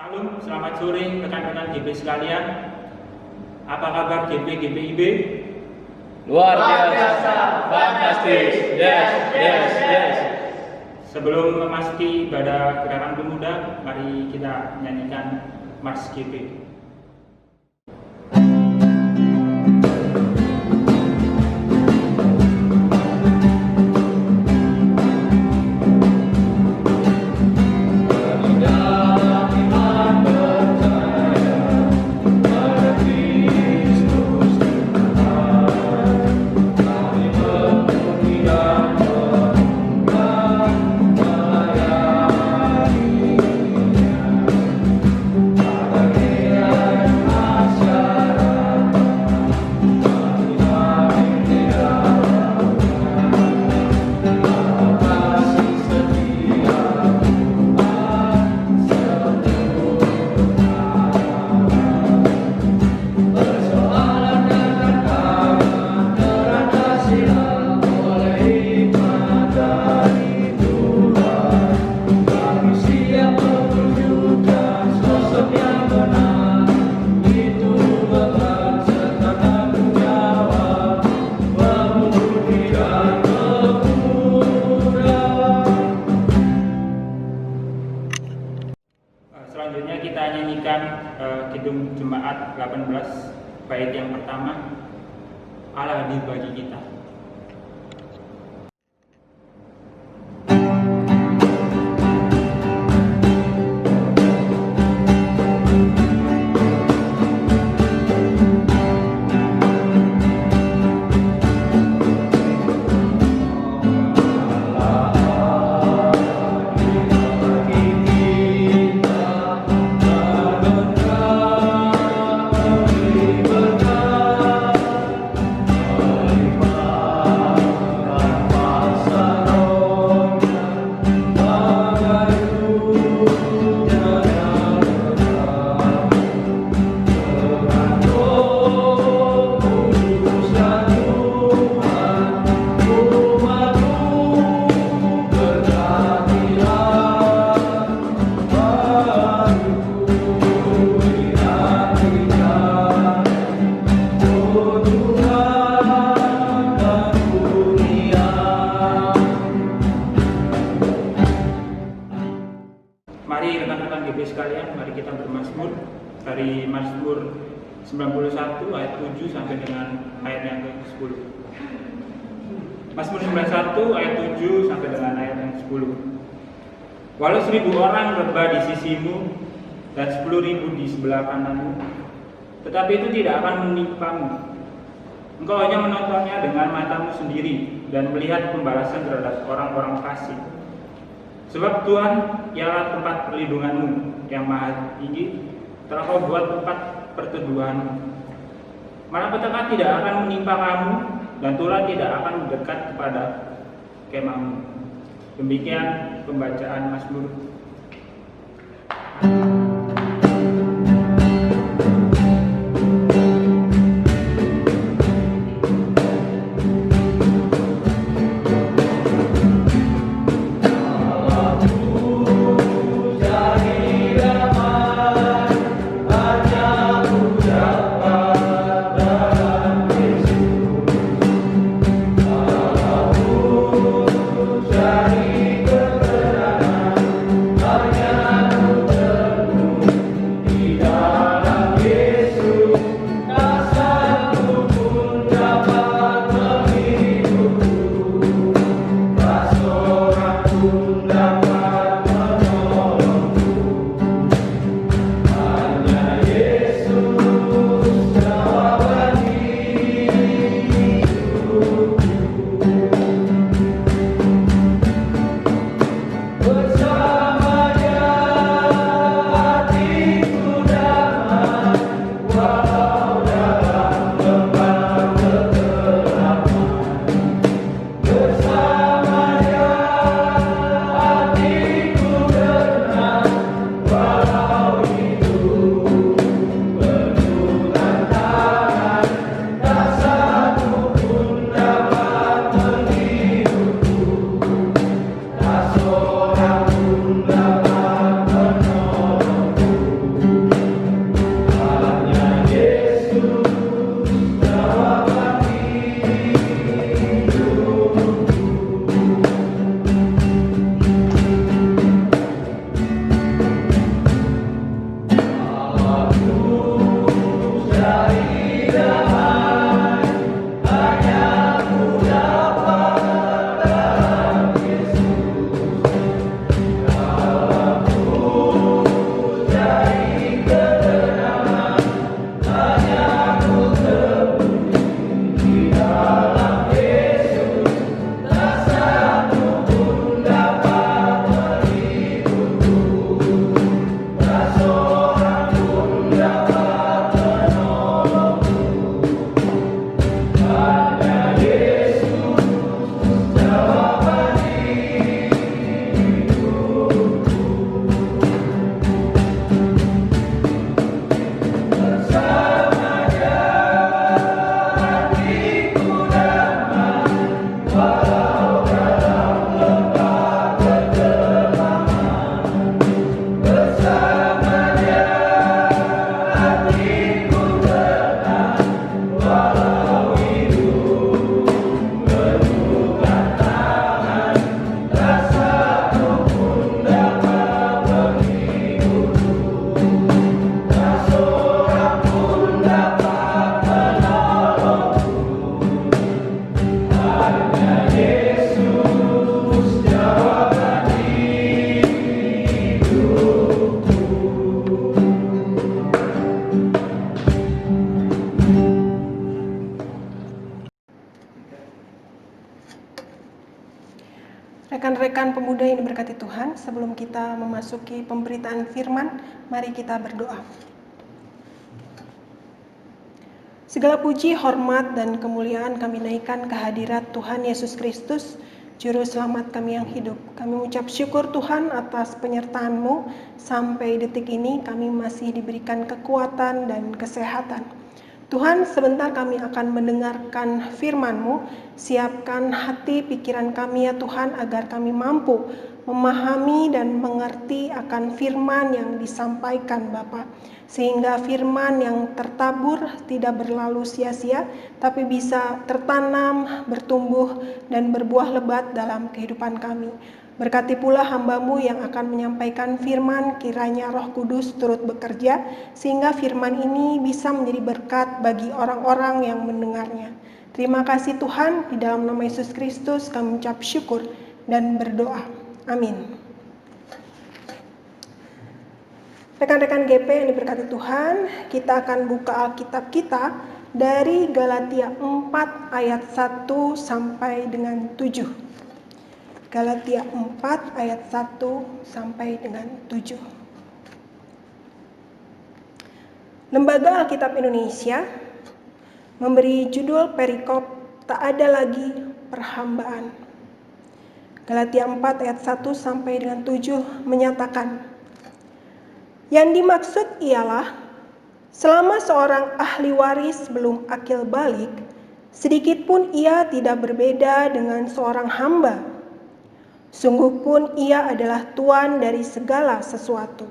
Salam, selamat sore rekan-rekan GP sekalian. Apa kabar GP-GPIB? Luar biasa, fantastis, yes. Sebelum memasuki pada gerakan pemuda, mari kita nyanyikan Mars GP. Selanjutnya kita nyanyikan Kidung Jemaat 18 bait yang pertama, Allah hadir bagi kita. Mari rekan-rekan GP sekalian, mari kita bermazmur dari Mazmur 91 ayat 7 sampai dengan ayat yang ke-10. Mazmur 91 ayat 7 sampai dengan ayat yang ke-10. Walau 1000 orang rebah di sisimu dan 10.000 di sebelah kananmu, tetapi itu tidak akan menimpamu. Engkau hanya menontonnya dengan matamu sendiri dan melihat pembalasan terhadap orang-orang fasik. Sebab Tuhan ialah tempat perlindunganmu yang maha tinggi, telah kau buat tempat perteduhanmu. Malapetaka tidak akan menimpa kamu, dan tulah tidak akan mendekat kepada kemahmu. Demikian pembacaan Mazmur. Rekan-rekan pemuda yang diberkati Tuhan, sebelum kita memasuki pemberitaan firman, mari kita berdoa. Segala puji, hormat, dan kemuliaan kami naikkan kehadirat Tuhan Yesus Kristus, Juru Selamat kami yang hidup. Kami mengucap syukur Tuhan atas penyertaan-Mu. Sampai detik ini kami masih diberikan kekuatan dan kesehatan. Tuhan, sebentar kami akan mendengarkan firman-Mu. Siapkan hati pikiran kami ya Tuhan, agar kami mampu memahami dan mengerti akan firman yang disampaikan Bapa. Sehingga firman yang tertabur tidak berlalu sia-sia, tapi bisa tertanam, bertumbuh, dan berbuah lebat dalam kehidupan kami. Berkati pula hamba-Mu yang akan menyampaikan firman, kiranya Roh Kudus turut bekerja, sehingga firman ini bisa menjadi berkat bagi orang-orang yang mendengarnya. Terima kasih Tuhan, di dalam nama Yesus Kristus kami mengucap syukur dan berdoa. Amin. Rekan-rekan GP yang diberkati Tuhan, kita akan buka Alkitab kita dari Galatia 4 ayat 1 sampai dengan 7. Galatia 4 ayat 1 sampai dengan 7. Lembaga Alkitab Indonesia memberi judul perikop tak ada lagi perhambaan. Galatia 4 ayat 1 sampai dengan 7 menyatakan, yang dimaksud ialah, selama seorang ahli waris belum akil balik, sedikit pun ia tidak berbeda dengan seorang hamba. Sungguh pun ia adalah tuan dari segala sesuatu.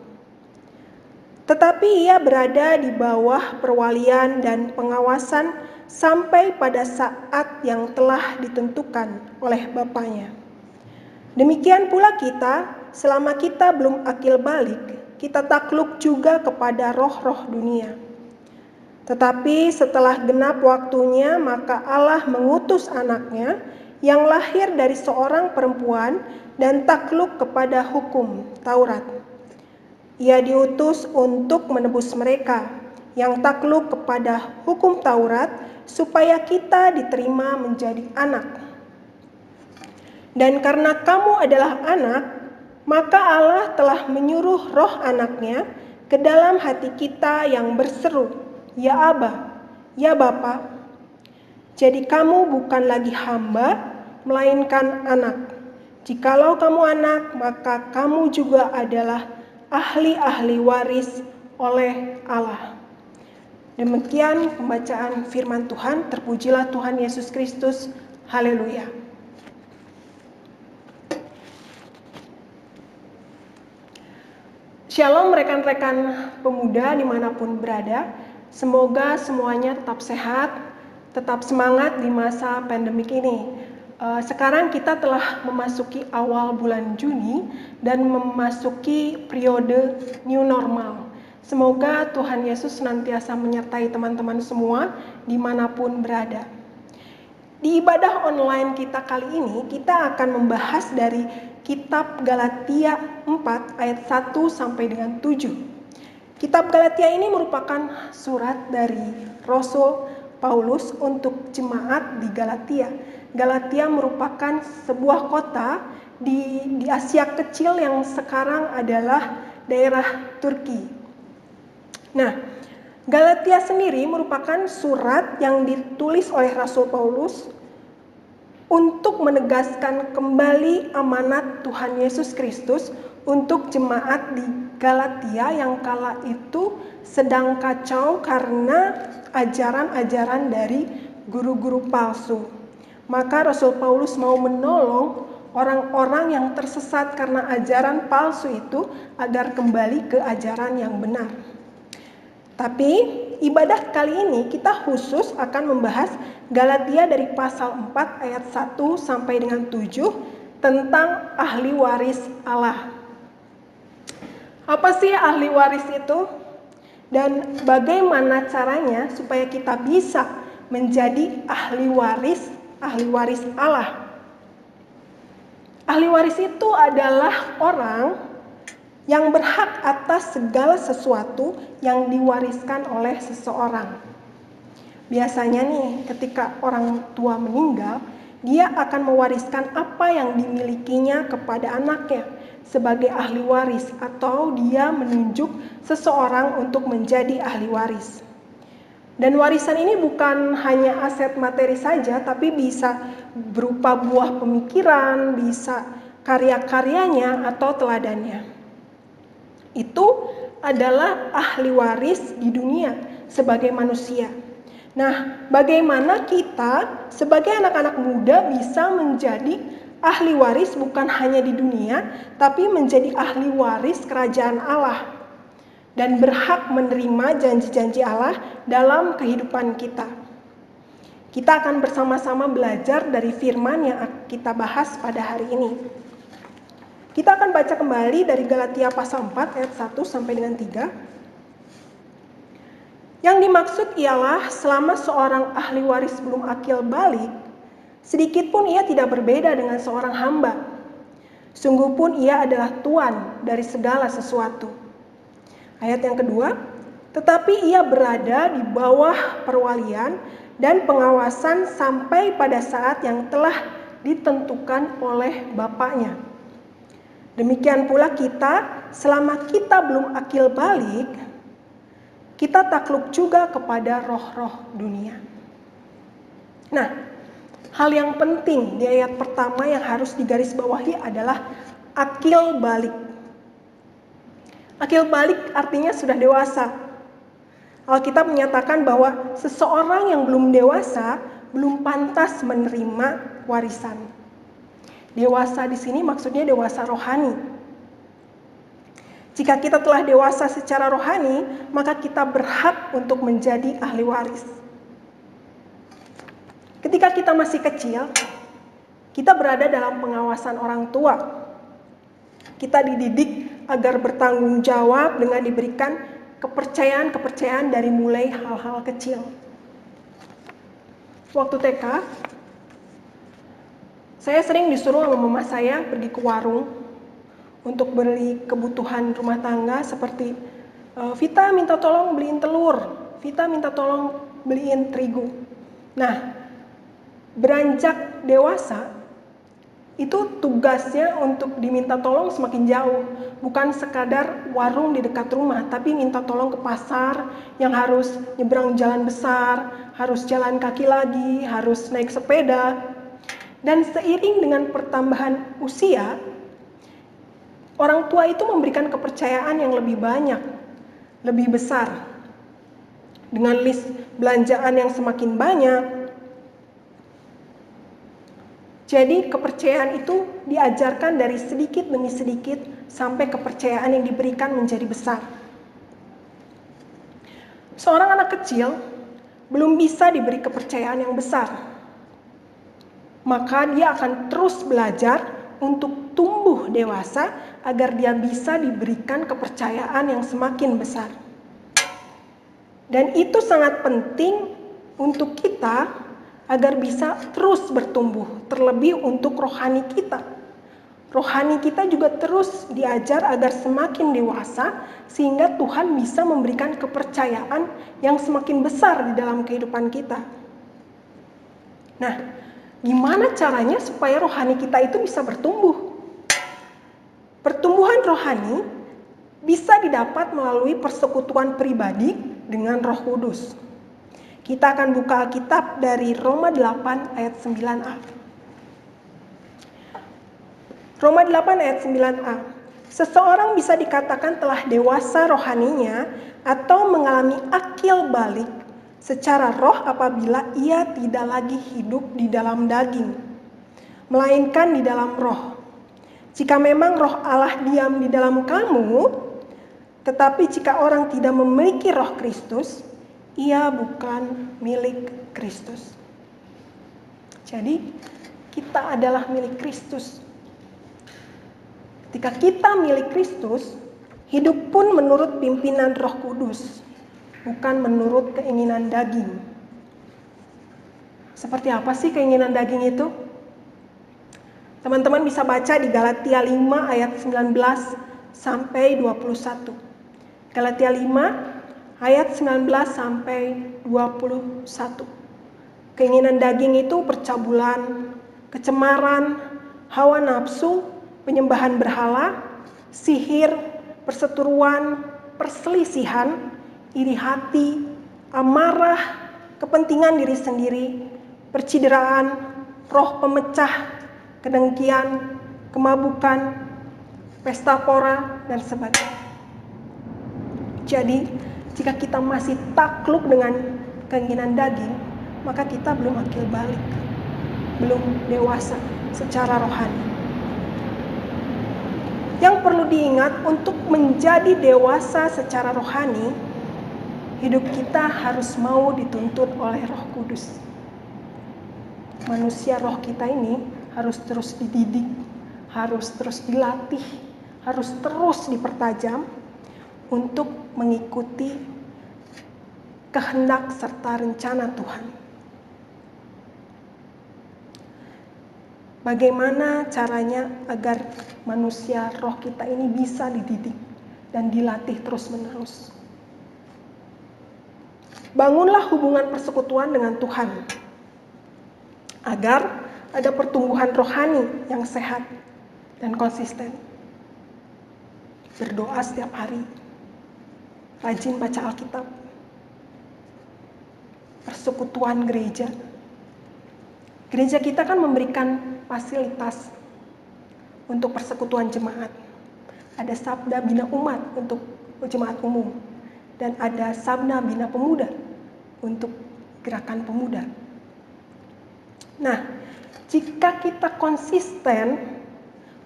Tetapi ia berada di bawah perwalian dan pengawasan sampai pada saat yang telah ditentukan oleh Bapaknya. Demikian pula kita, selama kita belum akil balik, kita takluk juga kepada roh-roh dunia. Tetapi setelah genap waktunya, maka Allah mengutus anaknya yang lahir dari seorang perempuan dan takluk kepada hukum Taurat. Ia diutus untuk menebus mereka yang takluk kepada hukum Taurat, supaya kita diterima menjadi anak. Dan karena kamu adalah anak, maka Allah telah menyuruh roh anaknya ke dalam hati kita yang berseru, ya Aba, ya Bapa. Jadi kamu bukan lagi hamba, melainkan anak. Jikalau kamu anak, maka kamu juga adalah ahli-ahli waris oleh Allah. Demikian pembacaan firman Tuhan. Terpujilah Tuhan Yesus Kristus. Haleluya. Shalom rekan-rekan pemuda dimanapun berada. Semoga semuanya tetap sehat, tetap semangat di masa pandemik ini. Sekarang kita telah memasuki awal bulan Juni dan memasuki periode new normal. Semoga Tuhan Yesus senantiasa menyertai teman-teman semua dimanapun berada. Di ibadah online kita kali ini, kita akan membahas dari Kitab Galatia 4 ayat 1 sampai dengan 7. Kitab Galatia ini merupakan surat dari Rasul Paulus untuk jemaat di Galatia. Galatia merupakan sebuah kota di Asia Kecil yang sekarang adalah daerah Turki. Nah, Galatia sendiri merupakan surat yang ditulis oleh Rasul Paulus untuk menegaskan kembali amanat Tuhan Yesus Kristus untuk jemaat di Galatia yang kala itu sedang kacau karena ajaran-ajaran dari guru-guru palsu. Maka Rasul Paulus mau menolong orang-orang yang tersesat karena ajaran palsu itu agar kembali ke ajaran yang benar. Tapi ibadah kali ini kita khusus akan membahas Galatia dari pasal 4 ayat 1 sampai dengan 7 tentang ahli waris Allah. Apa sih ahli waris itu? Dan bagaimana caranya supaya kita bisa menjadi ahli waris Allah? Ahli waris itu adalah orang yang berhak atas segala sesuatu yang diwariskan oleh seseorang. Biasanya nih, ketika orang tua meninggal, dia akan mewariskan apa yang dimilikinya kepada anaknya sebagai ahli waris, atau dia menunjuk seseorang untuk menjadi ahli waris. Dan warisan ini bukan hanya aset materi saja, tapi bisa berupa buah pemikiran, bisa karya-karyanya atau teladannya. Itu adalah ahli waris di dunia sebagai manusia. Nah, bagaimana kita sebagai anak-anak muda bisa menjadi ahli waris bukan hanya di dunia, tapi menjadi ahli waris kerajaan Allah dan berhak menerima janji-janji Allah dalam kehidupan kita. Kita akan bersama-sama belajar dari firman yang kita bahas pada hari ini. Kita akan baca kembali dari Galatia pasal 4 ayat 1 sampai dengan 3. Yang dimaksud ialah selama seorang ahli waris belum akil balik, sedikit pun ia tidak berbeda dengan seorang hamba. Sungguh pun ia adalah tuan dari segala sesuatu. Ayat yang kedua, tetapi ia berada di bawah perwalian dan pengawasan sampai pada saat yang telah ditentukan oleh Bapaknya. Demikian pula kita, selama kita belum akil balik, kita takluk juga kepada roh-roh dunia. Nah, hal yang penting di ayat pertama yang harus digarisbawahi adalah akil balik. Akil balik artinya sudah dewasa. Alkitab menyatakan bahwa seseorang yang belum dewasa belum pantas menerima warisan. Dewasa di sini maksudnya dewasa rohani. Jika kita telah dewasa secara rohani, maka kita berhak untuk menjadi ahli waris. Ketika kita masih kecil, kita berada dalam pengawasan orang tua. Kita dididik agar bertanggung jawab dengan diberikan kepercayaan-kepercayaan dari mulai hal-hal kecil. Waktu TK, saya sering disuruh sama mama saya pergi ke warung untuk beli kebutuhan rumah tangga seperti Vita minta tolong beliin telur, Vita minta tolong beliin terigu. Nah, beranjak dewasa, itu tugasnya untuk diminta tolong semakin jauh. Bukan sekadar warung di dekat rumah, tapi minta tolong ke pasar yang harus nyebrang jalan besar, harus jalan kaki lagi, harus naik sepeda. Dan seiring dengan pertambahan usia, orang tua itu memberikan kepercayaan yang lebih banyak, lebih besar. Dengan list belanjaan yang semakin banyak, jadi kepercayaan itu diajarkan dari sedikit demi sedikit sampai kepercayaan yang diberikan menjadi besar. Seorang anak kecil belum bisa diberi kepercayaan yang besar. Maka dia akan terus belajar untuk tumbuh dewasa agar dia bisa diberikan kepercayaan yang semakin besar. Dan itu sangat penting untuk kita agar bisa terus bertumbuh, terlebih untuk rohani kita. Rohani kita juga terus diajar agar semakin dewasa, sehingga Tuhan bisa memberikan kepercayaan yang semakin besar di dalam kehidupan kita. Nah, gimana caranya supaya rohani kita itu bisa bertumbuh? Pertumbuhan rohani bisa didapat melalui persekutuan pribadi dengan Roh Kudus. Kita akan buka Alkitab dari Roma 8 ayat 9a. Roma 8 ayat 9a. Seseorang bisa dikatakan telah dewasa rohaninya atau mengalami akil balik secara roh apabila ia tidak lagi hidup di dalam daging, melainkan di dalam roh. Jika memang roh Allah diam di dalam kamu, tetapi jika orang tidak memiliki roh Kristus, ia bukan milik Kristus. Jadi, kita adalah milik Kristus. Ketika kita milik Kristus, hidup pun menurut pimpinan Roh Kudus, bukan menurut keinginan daging. Seperti apa sih keinginan daging itu? Teman-teman bisa baca di Galatia 5 ayat 19 sampai 21. Galatia 5 ayat 19 sampai 21. Keinginan daging itu percabulan, kecemaran, hawa nafsu, penyembahan berhala, sihir, perseteruan, perselisihan, iri hati, amarah, kepentingan diri sendiri, percideraan, roh pemecah, kedengkian, kemabukan, pesta pora, dan sebagainya. Jadi, jika kita masih takluk dengan keinginan daging, maka kita belum akil balik, belum dewasa secara rohani. Yang perlu diingat, untuk menjadi dewasa secara rohani, hidup kita harus mau dituntun oleh Roh Kudus. Manusia roh kita ini harus terus dididik, harus terus dilatih, harus terus dipertajam untuk mengikuti kehendak serta rencana Tuhan. Bagaimana caranya agar manusia roh kita ini bisa dididik dan dilatih terus-menerus? Bangunlah hubungan persekutuan dengan Tuhan agar ada pertumbuhan rohani yang sehat dan konsisten. Berdoa setiap hari, rajin baca Alkitab, persekutuan gereja. Gereja kita kan memberikan fasilitas untuk persekutuan jemaat. Ada Sabda Bina Umat untuk jemaat umum, dan ada Sabda Bina Pemuda untuk gerakan pemuda. Nah, jika kita konsisten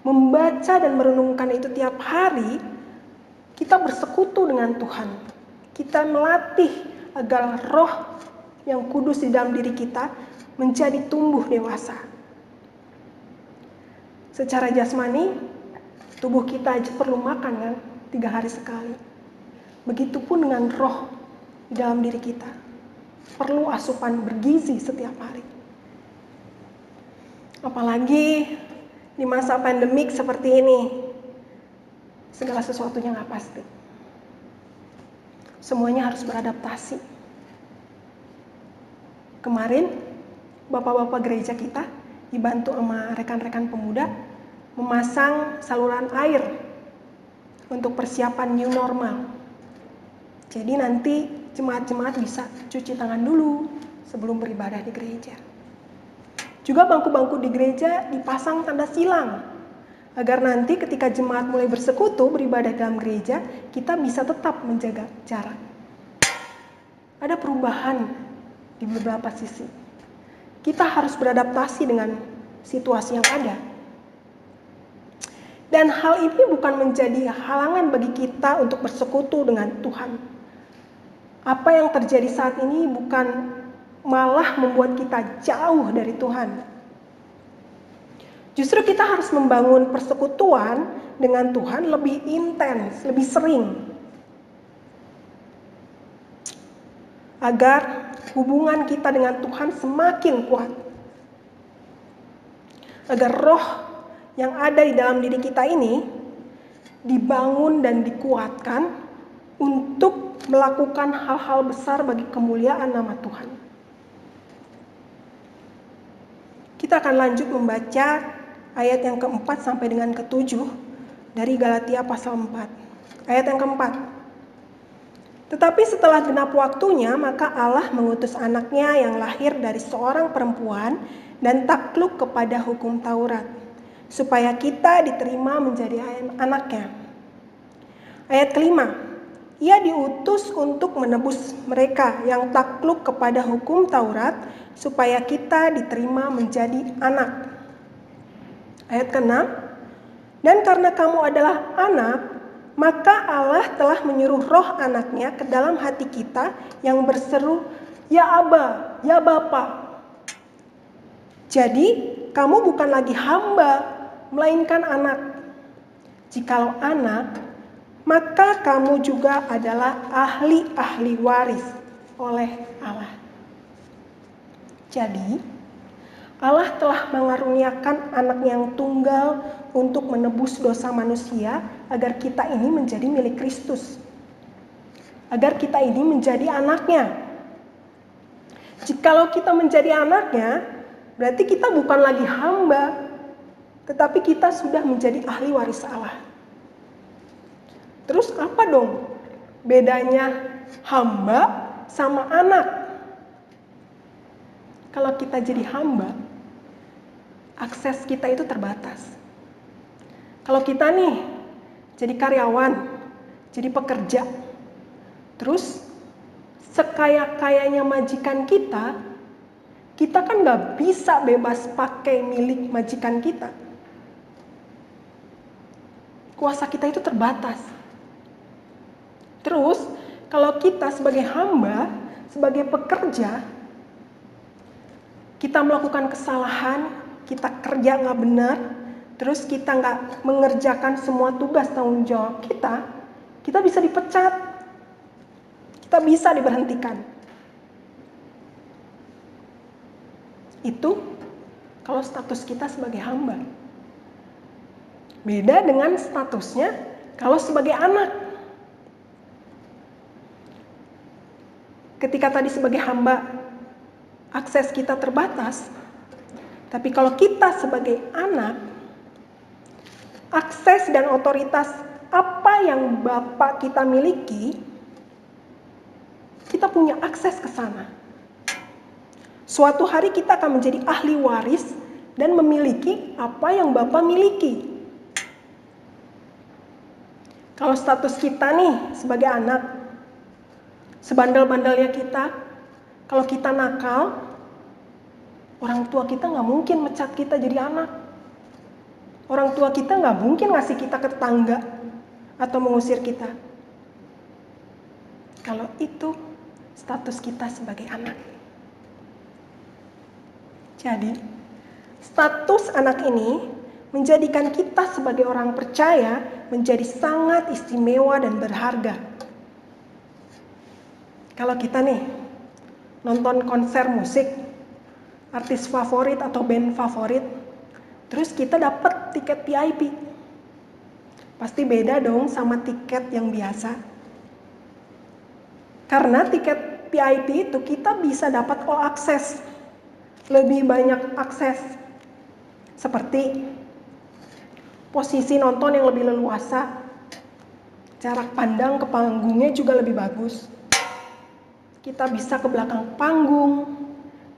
membaca dan merenungkan itu tiap hari, kita bersekutu dengan Tuhan. Kita melatih agar roh yang kudus di dalam diri kita menjadi tumbuh dewasa. Secara jasmani, tubuh kita aja perlu makan kan 3 hari sekali. Begitupun dengan roh di dalam diri kita. Perlu asupan bergizi setiap hari. Apalagi di masa pandemik seperti ini, segala sesuatunya nggak pasti. Semuanya harus beradaptasi. Kemarin, bapak-bapak gereja kita dibantu sama rekan-rekan pemuda memasang saluran air untuk persiapan new normal. Jadi nanti jemaat-jemaat bisa cuci tangan dulu sebelum beribadah di gereja. Juga bangku-bangku di gereja dipasang tanda silang, agar nanti ketika jemaat mulai bersekutu beribadah dalam gereja, kita bisa tetap menjaga jarak. Ada perubahan di beberapa sisi. Kita harus beradaptasi dengan situasi yang ada. Dan hal ini bukan menjadi halangan bagi kita untuk bersekutu dengan Tuhan. Apa yang terjadi saat ini bukan malah membuat kita jauh dari Tuhan. Justru kita harus membangun persekutuan dengan Tuhan lebih intens, lebih sering. Agar hubungan kita dengan Tuhan semakin kuat. Agar roh yang ada di dalam diri kita ini dibangun dan dikuatkan untuk melakukan hal-hal besar bagi kemuliaan nama Tuhan. Kita akan lanjut membaca ayat yang keempat sampai dengan ketujuh dari Galatia pasal 4. Ayat yang keempat. Tetapi setelah genap waktunya, maka Allah mengutus anaknya yang lahir dari seorang perempuan dan takluk kepada hukum Taurat, supaya kita diterima menjadi anaknya. Ayat kelima. Ia diutus untuk menebus mereka yang takluk kepada hukum Taurat, supaya kita diterima menjadi anak. Ayat ke-6. Dan karena kamu adalah anak, maka Allah telah menyuruh roh anaknya ke dalam hati kita yang berseru, Ya Aba, Ya Bapa. Jadi, kamu bukan lagi hamba, melainkan anak. Jikalau anak, maka kamu juga adalah ahli-ahli waris oleh Allah. Jadi, Allah telah mengaruniakan anak yang tunggal untuk menebus dosa manusia agar kita ini menjadi milik Kristus. Agar kita ini menjadi anaknya. Jikalau kita menjadi anaknya, berarti kita bukan lagi hamba, tetapi kita sudah menjadi ahli waris Allah. Terus apa dong bedanya hamba sama anak? Kalau kita jadi hamba, akses kita itu terbatas. Kalau kita nih jadi karyawan, jadi pekerja, terus sekaya-kayanya majikan kita kan nggak bisa bebas pakai milik majikan kita. Kuasa kita itu terbatas. Terus kalau kita sebagai hamba, sebagai pekerja, kita melakukan kesalahan, kita kerja nggak benar, terus kita nggak mengerjakan semua tugas tanggung jawab kita bisa dipecat, kita bisa diberhentikan. Itu kalau status kita sebagai hamba. Beda dengan statusnya kalau sebagai anak. Ketika tadi sebagai hamba, akses kita terbatas. Tapi kalau kita sebagai anak, akses dan otoritas apa yang Bapak kita miliki, kita punya akses ke sana. Suatu hari kita akan menjadi ahli waris dan memiliki apa yang Bapak miliki. Kalau status kita nih sebagai anak, sebandel-bandelnya kita, kalau kita nakal, orang tua kita nggak mungkin mecat kita jadi anak. Orang tua kita nggak mungkin ngasih kita ke tetangga atau mengusir kita. Kalau itu status kita sebagai anak. Jadi, status anak ini menjadikan kita sebagai orang percaya menjadi sangat istimewa dan berharga. Kalau kita nih nonton konser musik, artis favorit atau band favorit, terus kita dapat tiket VIP. Pasti beda dong sama tiket yang biasa. Karena tiket VIP itu kita bisa dapat all access, lebih banyak akses. Seperti posisi nonton yang lebih leluasa, jarak pandang ke panggungnya juga lebih bagus. Kita bisa ke belakang panggung,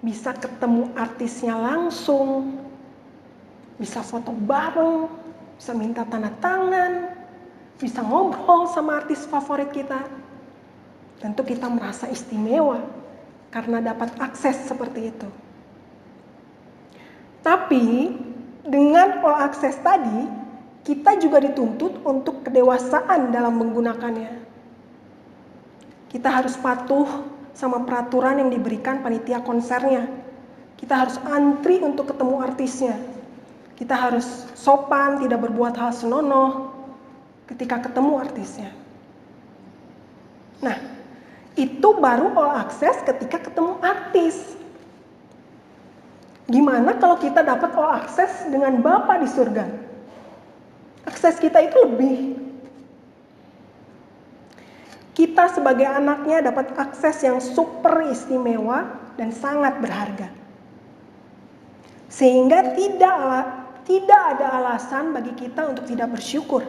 bisa ketemu artisnya langsung, bisa foto bareng, bisa minta tanda tangan, bisa ngobrol sama artis favorit kita. Tentu kita merasa istimewa karena dapat akses seperti itu. Tapi dengan all access tadi, kita juga dituntut untuk kedewasaan dalam menggunakannya. Kita harus patuh sama peraturan yang diberikan panitia konsernya. Kita harus antri untuk ketemu artisnya. Kita harus sopan, tidak berbuat hal senonoh ketika ketemu artisnya. Nah, itu baru all access ketika ketemu artis. Gimana kalau kita dapat all access dengan Bapa di surga? Akses kita itu lebih. Kita sebagai anaknya dapat akses yang super istimewa dan sangat berharga. Sehingga tidak ada alasan bagi kita untuk tidak bersyukur.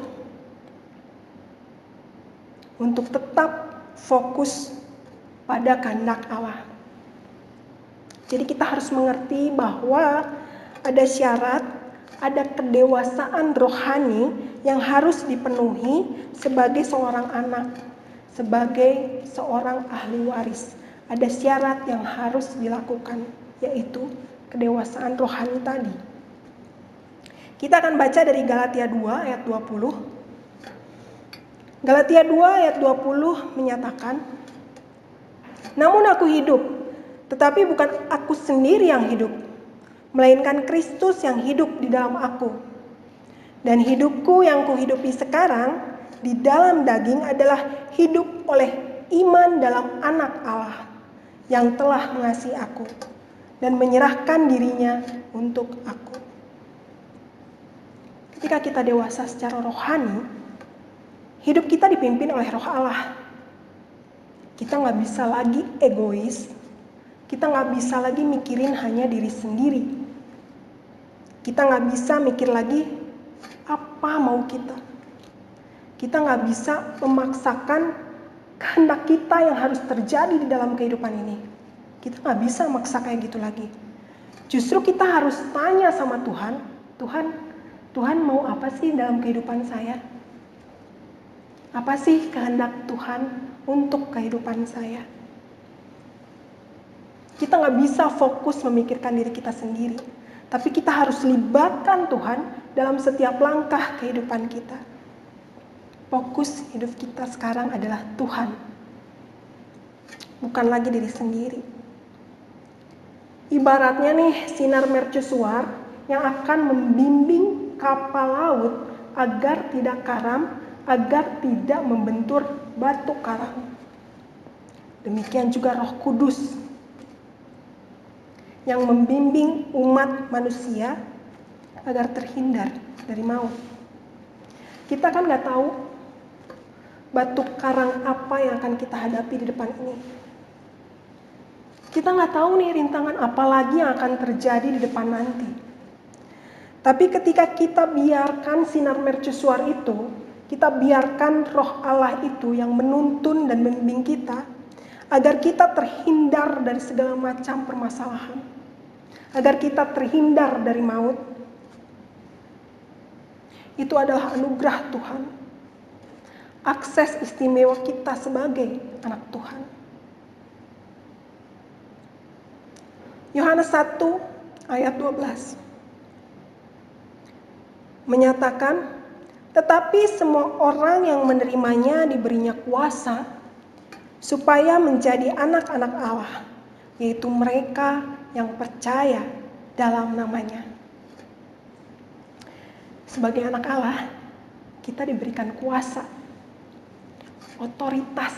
Untuk tetap fokus pada kehendak Allah. Jadi kita harus mengerti bahwa ada syarat, ada kedewasaan rohani yang harus dipenuhi sebagai seorang anak, sebagai seorang ahli waris. Ada syarat yang harus dilakukan, yaitu kedewasaan rohani tadi. Kita akan baca dari Galatia 2 ayat 20. Galatia 2 ayat 20 menyatakan, "Namun aku hidup, tetapi bukan aku sendiri yang hidup, melainkan Kristus yang hidup di dalam aku. Dan hidupku yang kuhidupi sekarang di dalam daging adalah hidup oleh iman dalam Anak Allah yang telah mengasihi aku dan menyerahkan dirinya untuk aku." Ketika kita dewasa secara rohani, hidup kita dipimpin oleh Roh Allah. Kita nggak bisa lagi egois, kita nggak bisa lagi mikirin hanya diri sendiri. Kita nggak bisa mikir lagi apa mau kita. Kita nggak bisa memaksakan kehendak kita yang harus terjadi di dalam kehidupan ini. Kita nggak bisa maksa kayak gitu lagi. Justru kita harus tanya sama Tuhan, Tuhan mau apa sih dalam kehidupan saya? Apa sih kehendak Tuhan untuk kehidupan saya? Kita nggak bisa fokus memikirkan diri kita sendiri, tapi kita harus libatkan Tuhan dalam setiap langkah kehidupan kita. Fokus hidup kita sekarang adalah Tuhan, bukan lagi diri sendiri. Ibaratnya nih sinar mercusuar yang akan membimbing kapal laut agar tidak karam, agar tidak membentur batu karang. Demikian juga Roh Kudus yang membimbing umat manusia agar terhindar dari maut. Kita kan nggak tahu batu karang apa yang akan kita hadapi di depan ini. Kita nggak tahu nih rintangan apa lagi yang akan terjadi di depan nanti. Tapi ketika kita biarkan sinar mercusuar itu, kita biarkan Roh Allah itu yang menuntun dan membimbing kita, agar kita terhindar dari segala macam permasalahan, agar kita terhindar dari maut. Itu adalah anugerah Tuhan, akses istimewa kita sebagai anak Tuhan. Yohanes 1 ayat 12 menyatakan, tetapi semua orang yang menerimanya diberinya kuasa supaya menjadi anak-anak Allah, yaitu mereka yang percaya dalam namanya. Sebagai anak Allah, kita diberikan kuasa, otoritas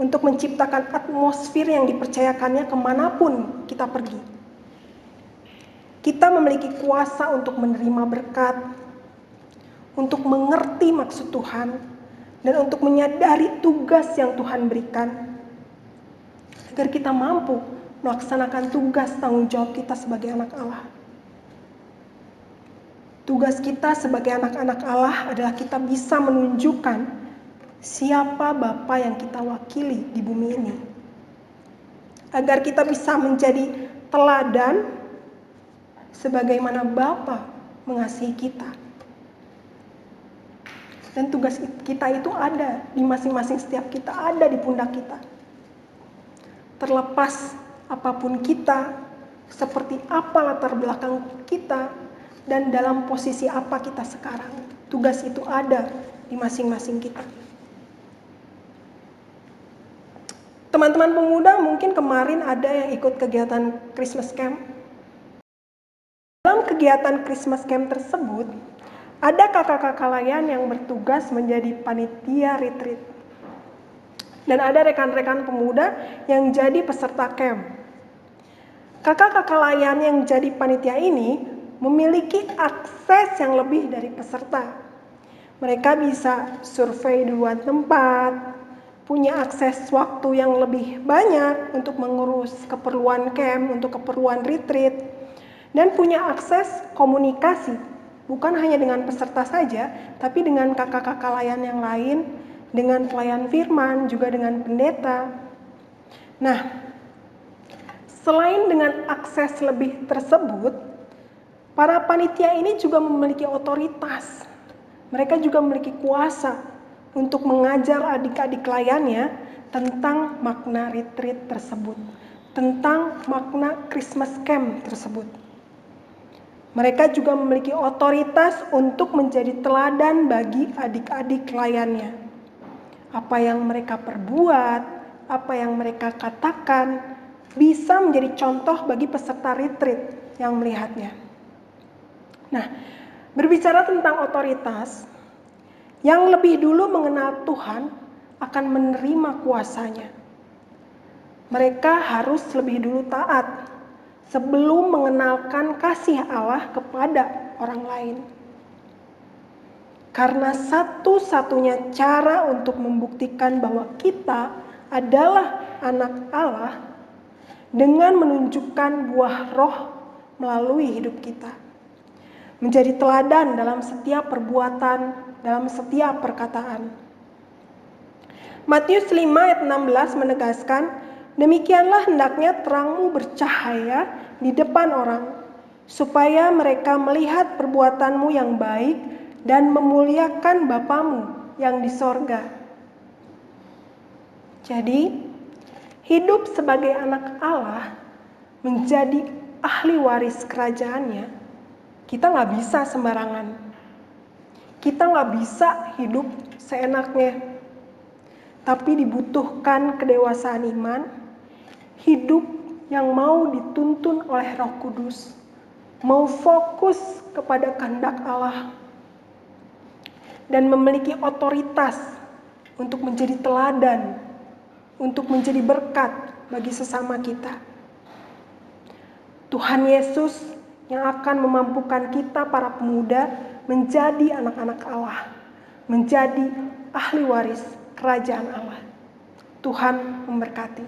untuk menciptakan atmosfer yang dipercayakannya kemanapun kita pergi. Kita memiliki kuasa untuk menerima berkat, untuk mengerti maksud Tuhan, dan untuk menyadari tugas yang Tuhan berikan, agar kita mampu melaksanakan tugas tanggung jawab kita sebagai anak Allah. Tugas kita sebagai anak-anak Allah adalah kita bisa menunjukkan siapa Bapa yang kita wakili di bumi ini, agar kita bisa menjadi teladan sebagaimana Bapa mengasihi kita. Dan tugas kita itu ada di masing-masing setiap kita, ada di pundak kita. Terlepas apapun kita, seperti apa latar belakang kita, dan dalam posisi apa kita sekarang, tugas itu ada di masing-masing kita. Teman-teman pemuda mungkin kemarin ada yang ikut kegiatan Christmas Camp. Dalam kegiatan Christmas Camp tersebut, ada kakak-kakak layan yang bertugas menjadi panitia retreat. Dan ada rekan-rekan pemuda yang jadi peserta camp. Kakak-kakak layan yang jadi panitia ini memiliki akses yang lebih dari peserta. Mereka bisa survei duluan tempat, punya akses waktu yang lebih banyak untuk mengurus keperluan camp, untuk keperluan retreat, dan punya akses komunikasi, bukan hanya dengan peserta saja, tapi dengan kakak-kakak layan yang lain, dengan pelayan firman, juga dengan pendeta. Nah, selain dengan akses lebih tersebut, para panitia ini juga memiliki otoritas. Mereka juga memiliki kuasa untuk mengajar adik-adik layannya tentang makna retreat tersebut, tentang makna Christmas Camp tersebut. Mereka juga memiliki otoritas untuk menjadi teladan bagi adik-adik layannya. Apa yang mereka perbuat, apa yang mereka katakan, bisa menjadi contoh bagi peserta retreat yang melihatnya. Nah, berbicara tentang otoritas, yang lebih dulu mengenal Tuhan akan menerima kuasanya. Mereka harus lebih dulu taat sebelum mengenalkan kasih Allah kepada orang lain. Karena satu-satunya cara untuk membuktikan bahwa kita adalah anak Allah dengan menunjukkan buah roh melalui hidup kita. menjadi teladan dalam setiap perbuatan, dalam setiap perkataan. Matius 5 ayat 16 menegaskan, demikianlah hendaknya terangmu bercahaya di depan orang, supaya mereka melihat perbuatanmu yang baik dan memuliakan Bapamu yang di sorga. Jadi, hidup sebagai anak Allah, menjadi ahli waris kerajaannya, kita nggak bisa sembarangan. Kita nggak bisa hidup seenaknya. Tapi dibutuhkan kedewasaan iman, hidup yang mau dituntun oleh Roh Kudus, mau fokus kepada kehendak Allah, dan memiliki otoritas untuk menjadi teladan, untuk menjadi berkat bagi sesama kita. Tuhan Yesus yang akan memampukan kita para pemuda menjadi anak-anak Allah, menjadi ahli waris kerajaan Allah. Tuhan memberkati.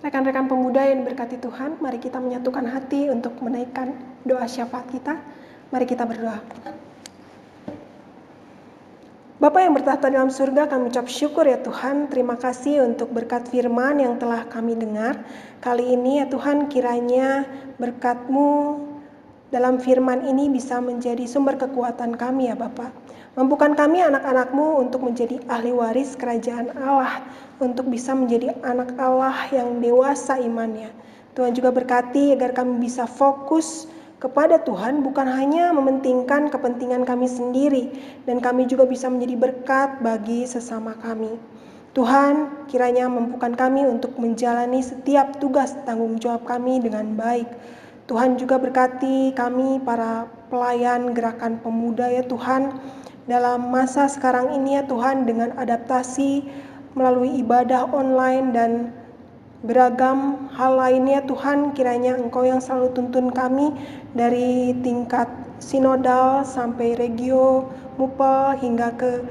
Rekan-rekan pemuda yang diberkati Tuhan, mari kita menyatukan hati untuk menaikkan doa syafaat kita. Mari kita berdoa. Bapa yang bertahta dalam surga, kami ucap syukur ya Tuhan. Terima kasih untuk berkat firman yang telah kami dengar. Kali ini ya Tuhan, kiranya berkat-Mu dalam firman ini bisa menjadi sumber kekuatan kami ya Bapa. Mampukan kami anak-anak-Mu untuk menjadi ahli waris kerajaan Allah, untuk bisa menjadi anak Allah yang dewasa imannya. Tuhan juga berkati agar kami bisa fokus kepada Tuhan, bukan hanya mementingkan kepentingan kami sendiri, dan kami juga bisa menjadi berkat bagi sesama kami. Tuhan, kiranya mampukan kami untuk menjalani setiap tugas tanggung jawab kami dengan baik. Tuhan juga berkati kami para pelayan gerakan pemuda ya Tuhan, dalam masa sekarang ini ya Tuhan, dengan adaptasi melalui ibadah online dan beragam hal lainnya Tuhan, kiranya Engkau yang selalu tuntun kami dari tingkat sinodal sampai regio, mupel hingga ke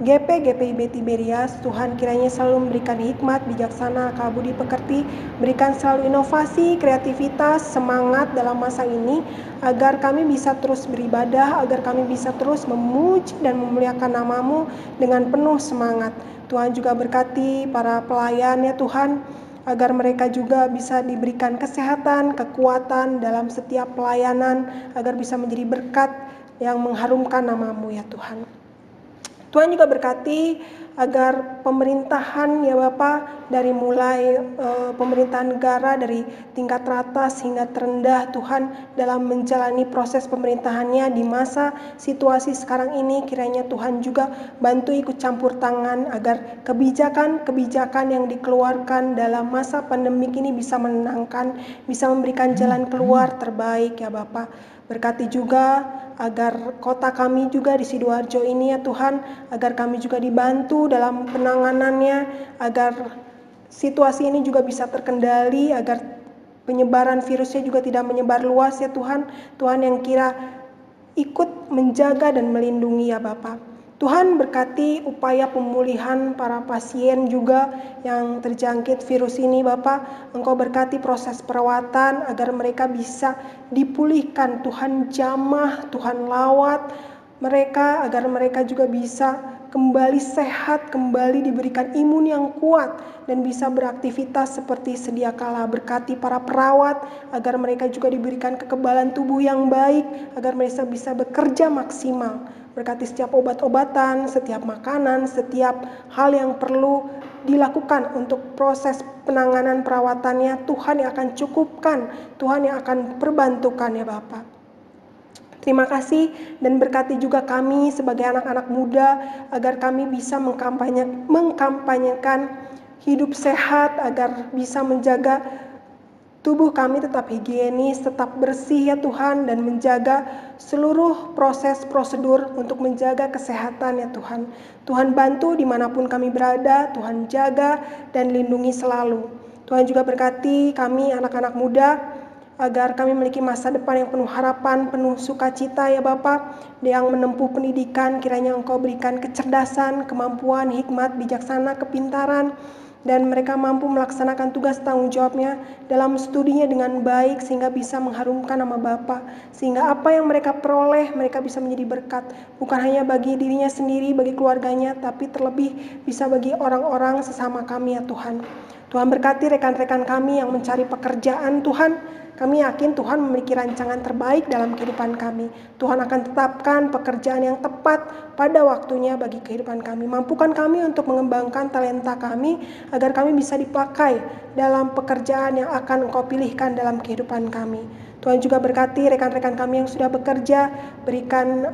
GPIB Tiberias. Tuhan kiranya selalu memberikan hikmat, bijaksana, akal budi pekerti, berikan selalu inovasi, kreativitas, semangat dalam masa ini, agar kami bisa terus beribadah, agar kami bisa terus memuji dan memuliakan nama-Mu dengan penuh semangat. Tuhan juga berkati para pelayan ya Tuhan, agar mereka juga bisa diberikan kesehatan, kekuatan dalam setiap pelayanan, agar bisa menjadi berkat yang mengharumkan nama-Mu ya Tuhan. Tuhan juga berkati agar pemerintahan ya Bapa, dari mulai pemerintahan negara dari tingkat teratas hingga terendah Tuhan, dalam menjalani proses pemerintahannya di masa situasi sekarang ini, kiranya Tuhan juga bantu ikut campur tangan agar kebijakan-kebijakan yang dikeluarkan dalam masa pandemik ini bisa menenangkan, bisa memberikan jalan keluar terbaik ya Bapa. Berkati juga agar kota kami juga di Sidoarjo ini ya Tuhan, agar kami juga dibantu dalam penanganannya, agar situasi ini juga bisa terkendali, agar penyebaran virusnya juga tidak menyebar luas ya Tuhan. Tuhan yang kira ikut menjaga dan melindungi ya Bapa. Tuhan berkati upaya pemulihan para pasien juga yang terjangkit virus ini Bapa. Engkau berkati proses perawatan agar mereka bisa dipulihkan. Tuhan jamah, Tuhan lawat mereka agar mereka juga bisa kembali sehat, kembali diberikan imun yang kuat dan bisa beraktivitas seperti sedia kala. Berkati para perawat agar mereka juga diberikan kekebalan tubuh yang baik, agar mereka bisa bekerja maksimal. Berkati setiap obat-obatan, setiap makanan, setiap hal yang perlu dilakukan untuk proses penanganan perawatannya. Tuhan yang akan cukupkan, Tuhan yang akan perbantukan ya Bapak. Terima kasih dan berkati juga kami sebagai anak-anak muda agar kami bisa mengkampanyekan hidup sehat, agar bisa menjaga tubuh kami tetap higienis, tetap bersih ya Tuhan, dan menjaga seluruh proses prosedur untuk menjaga kesehatan ya Tuhan. Tuhan bantu dimanapun kami berada, Tuhan jaga dan lindungi selalu. Tuhan juga berkati kami anak-anak muda, agar kami memiliki masa depan yang penuh harapan, penuh sukacita ya Bapa, yang menempuh pendidikan. Kiranya Engkau berikan kecerdasan, kemampuan, hikmat, bijaksana, kepintaran, dan mereka mampu melaksanakan tugas tanggung jawabnya dalam studinya dengan baik sehingga bisa mengharumkan nama Bapa, sehingga apa yang mereka peroleh mereka bisa menjadi berkat, bukan hanya bagi dirinya sendiri, bagi keluarganya, tapi terlebih bisa bagi orang-orang sesama kami ya Tuhan. Tuhan berkati rekan-rekan kami yang mencari pekerjaan Tuhan. Kami yakin Tuhan memiliki rancangan terbaik dalam kehidupan kami. Tuhan akan tetapkan pekerjaan yang tepat pada waktunya bagi kehidupan kami. Mampukan kami untuk mengembangkan talenta kami agar kami bisa dipakai dalam pekerjaan yang akan Engkau pilihkan dalam kehidupan kami. Tuhan juga berkati rekan-rekan kami yang sudah bekerja, berikan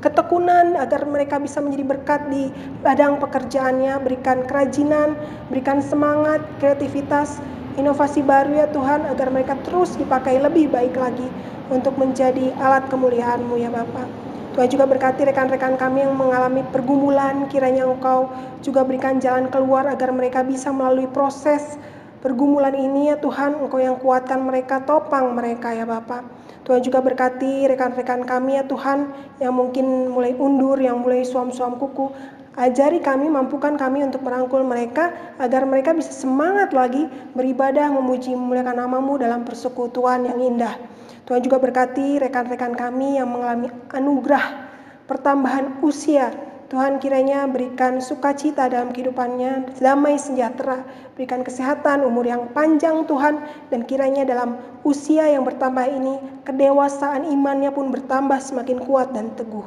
ketekunan agar mereka bisa menjadi berkat di ladang pekerjaannya, berikan kerajinan, berikan semangat, kreativitas, inovasi baru ya Tuhan, agar mereka terus dipakai lebih baik lagi untuk menjadi alat kemuliaan-Mu ya Bapa. Tuhan juga berkati rekan-rekan kami yang mengalami pergumulan, kiranya Engkau juga berikan jalan keluar agar mereka bisa melalui proses pergumulan ini ya Tuhan. Engkau yang kuatkan mereka, topang mereka ya Bapa. Tuhan juga berkati rekan-rekan kami ya Tuhan yang mungkin mulai undur, yang mulai suam-suam kuku. Ajari kami, mampukan kami untuk merangkul mereka agar mereka bisa semangat lagi beribadah, memuji, memuliakan nama-Mu dalam persekutuan yang indah. Tuhan juga berkati rekan-rekan kami yang mengalami anugerah pertambahan usia. Tuhan kiranya berikan sukacita dalam kehidupannya, damai sejahtera, berikan kesehatan, umur yang panjang Tuhan, dan kiranya dalam usia yang bertambah ini, kedewasaan imannya pun bertambah semakin kuat dan teguh.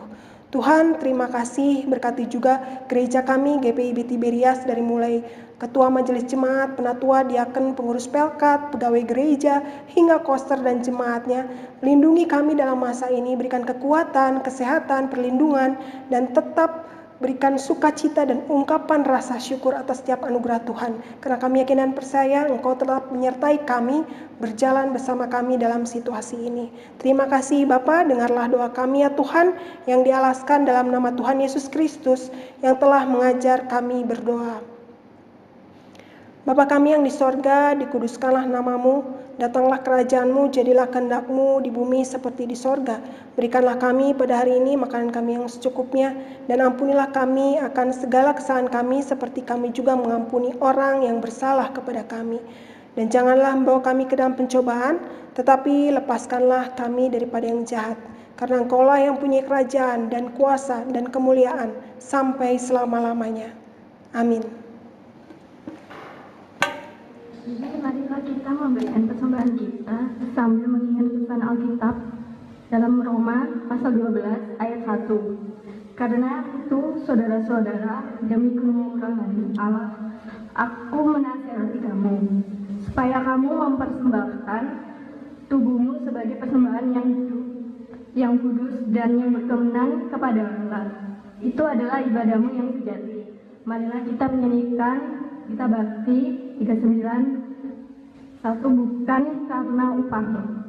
Tuhan, terima kasih, berkati juga gereja kami, GPIB Tiberias, dari mulai ketua majelis jemaat, penatua, diaken, pengurus pelkat, pegawai gereja, hingga koster dan jemaatnya. Lindungi kami dalam masa ini, berikan kekuatan, kesehatan, perlindungan, dan tetap berikan sukacita dan ungkapan rasa syukur atas setiap anugerah Tuhan. Karena kami yakin dan percaya Engkau tetap menyertai kami, berjalan bersama kami dalam situasi ini. Terima kasih Bapa, dengarlah doa kami ya Tuhan, yang dialaskan dalam nama Tuhan Yesus Kristus, yang telah mengajar kami berdoa. Bapa kami yang di sorga, dikuduskanlah nama-Mu, datanglah kerajaan-Mu, jadilah kehendak-Mu di bumi seperti di sorga. Berikanlah kami pada hari ini makanan kami yang secukupnya, dan ampunilah kami akan segala kesalahan kami seperti kami juga mengampuni orang yang bersalah kepada kami. Dan janganlah membawa kami ke dalam pencobaan, tetapi lepaskanlah kami daripada yang jahat. Karena Engkaulah yang punya kerajaan dan kuasa dan kemuliaan sampai selama-lamanya. Amin. Marilah kita memberikan persembahan kita sambil mengingat pesan Alkitab dalam Roma pasal 12 ayat 1. Karena itu, saudara-saudara, demi kemurahan Allah, aku menasihati kamu, supaya kamu mempersembahkan tubuhmu sebagai persembahan yang hidup, yang kudus, dan yang berkenan kepada Allah. Itu adalah ibadahmu yang sejati. Marilah kita menyanyikan, kita bakti 39, satu bukan karena upahnya.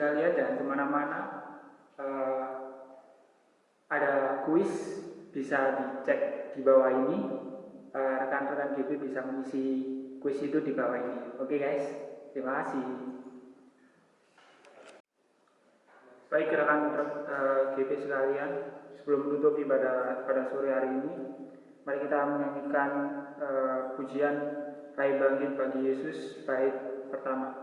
sekalian, jangan kemana-mana. Ada kuis, bisa dicek di bawah ini. Rekan-rekan GP bisa mengisi kuis itu di bawah ini. Oke guys, terima kasih. Baik rekan GP sekalian, sebelum menutup ibadah pada sore hari ini, mari kita menyanyikan pujian Rai Bangkit bagi Yesus bait pertama.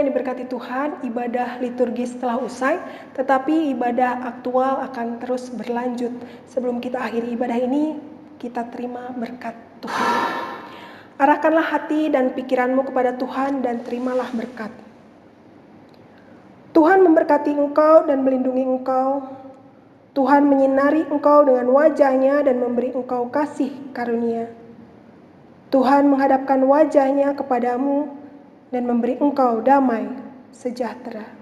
yang diberkati Tuhan, ibadah liturgis telah usai, tetapi ibadah aktual akan terus berlanjut. Sebelum kita akhiri ibadah ini, kita terima berkat Tuhan. Arahkanlah hati dan pikiranmu kepada Tuhan dan terimalah berkat. Tuhan memberkati engkau dan melindungi engkau. Tuhan menyinari engkau dengan wajah-Nya dan memberi engkau kasih karunia. Tuhan menghadapkan wajah-Nya kepadamu dan memberi engkau damai sejahtera.